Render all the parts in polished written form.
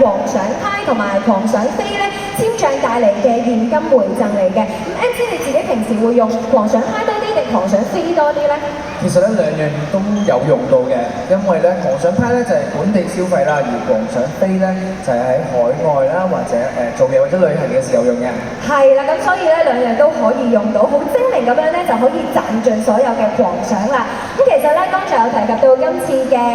狂想派同埋狂想飛咧簽賬帶嚟嘅現金回贈嚟嘅。咁 MC 你自己平時會用狂想派多啲定狂想飛多啲咧？其實咧兩樣都有用到嘅，因為咧狂想派咧就係本地消費啦，而狂想飛咧就係喺海外啦或者做嘢或者旅行嘅時候用嘅。係啦，咁所以咧兩樣都可以用到，好精明咁樣咧就可以賺盡所有嘅狂想啦。咁其實咧剛才有提及到今次嘅。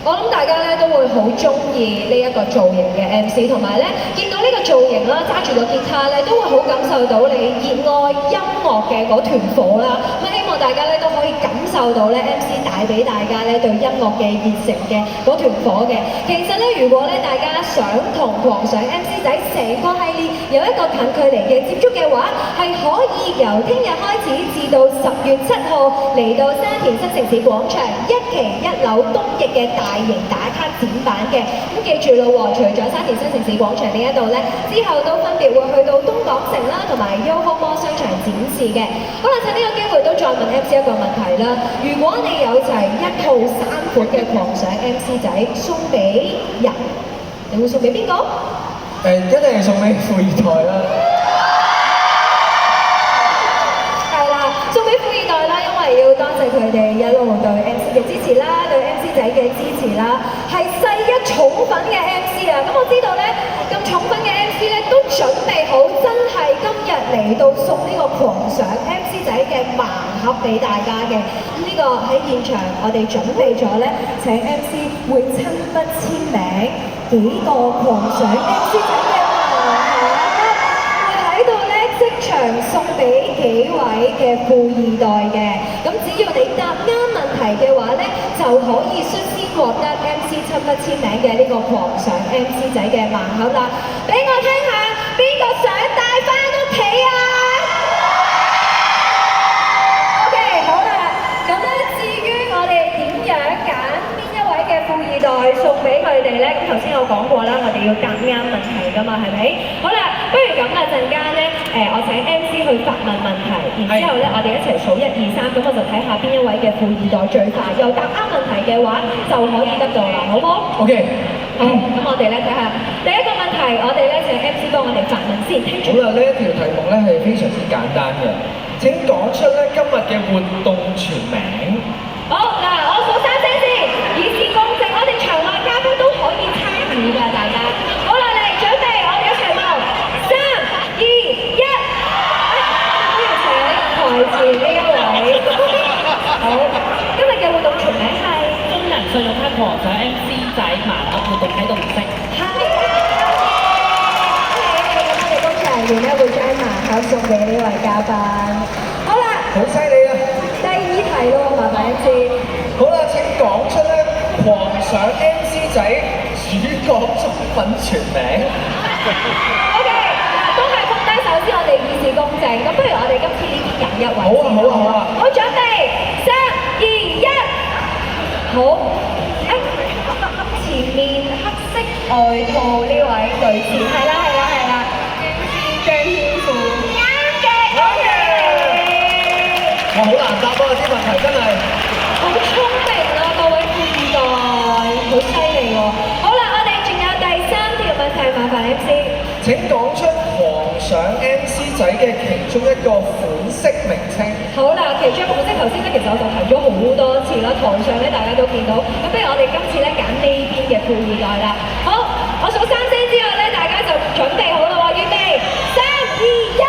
我諗大家咧都會好中意呢一個造型嘅 MC， 同埋咧見到呢個造型啦，揸住個吉他咧都會好感受到你熱愛音樂嘅嗰團火啦。咁希望大家咧都可以感受到咧 MC 帶俾大家咧對音樂嘅熱誠嘅嗰團火嘅。其實咧，如果咧大家想同狂想 MC 仔成個系列有一個近距離嘅接觸嘅話，係可以由聽日開始至到10月7號嚟到沙田新城市廣場1期1樓東翼嘅大型打卡展板嘅。咁記住咯喎，除咗沙田新城市廣場呢一度咧，之後都分別會去到東港城啦同埋 YOHO Mall 商場展示嘅。好啦，趁呢個機會都再問 MC 一個問題啦。如果你有齊1套3款嘅狂想 MC 仔送俾人，你會送俾邊個？一定係送俾富二代啦。係啦，送俾富二代啦，因為要多謝佢哋一路對 MC 嘅支持啦，對 MC 仔嘅支持啦，係世一寵粉嘅 MC 啊！咁我知道咧，咁寵粉嘅 MC 咧都準備好，真係今日嚟到送呢個狂想 MC 仔嘅盲盒俾大家嘅。咁呢個喺現場我哋準備咗咧，請 MC 會親筆簽名幾個狂想 MC 仔嘅盲盒。喺度咧即場送俾幾位嘅富二代嘅，咁只要你答啱問題嘅話咧，就可以率先獲得 MC 親筆簽名嘅呢個狂想 MC 仔嘅盲盒啦！俾我聽下，邊個想帶翻屋企啊 ？OK， 好啦，咁咧至於我哋點樣揀邊一位嘅富二代送俾佢哋咧？咁頭先我講過啦，我哋要答啱問題㗎嘛，係咪？好啦。不如咁啦，陣間咧，我請 MC 去發問問題，然之後咧，我哋一齊數1、2、3，咁我就睇下邊一位嘅富二代最快，又答啱問題嘅話，就可以得到啦，好唔好 ？OK。好，咁我哋咧睇下第一個問題，我哋咧請 MC 幫我哋發問先，聽住。好啦，呢一條題目咧係非常之簡單嘅。請講出咧今日嘅活動全名。好嗱，我數3聲先，以示公正，我哋場內嘉賓都可以參與㗎，大家。好啦，嚟準備，我哋一齊望，3、2、1，不如請台前呢一位。好，今日嘅活動全名係中人信用卡狂想 MC 仔盲盒活動喺度唔識。係。咁我哋工作人員咧會將盲盒送俾呢位嘉賓。好啦，好犀利啊！第2題咯，麻煩MC。好啦，請講出咧狂想 MC 仔主角作品全名。OK， 都係放低手先，我哋以示公正。咁不如我哋今次呢啲揀一位先。好準備，3、2、1，好。前面黑色外套呢位女士，係啦。張天賦。啱嘅。我好難答啊！啲問題真係。好聰明啊，各位富二代，好犀利喎！好啦，我哋仲有第3條問題，麻煩 MC。請講出狂想 MC 仔嘅其中一個款式名稱。好啦，其中一個款式頭先咧，其實我就提咗好多次啦，台上咧大家都見到。咁不如我哋今次咧揀呢邊嘅富二代啦。好，我數3聲之後咧，大家就準備好啦喎，預備，3、2、1。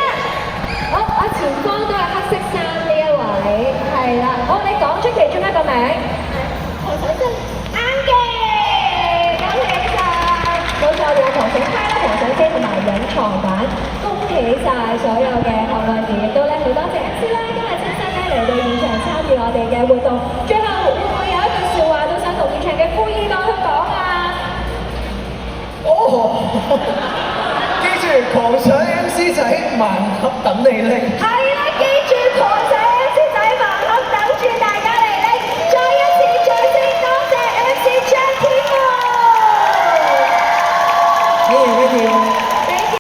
好，我前方都係黑色衫呢一位，係啦。好，你講出其中一個名。狂想星，啱嘅，恭喜晒！冇錯，我哋有狂想派啦、狂想機同埋隱藏版，恭喜晒所有嘅幸運兒，亦都咧好多謝 MC 啦，今日親身咧嚟到現場參與我哋嘅活動。最後會唔會有一句説話都想同現場嘅富二代去講啊？哦，記住狂想 MC 仔盲盒等你拎。係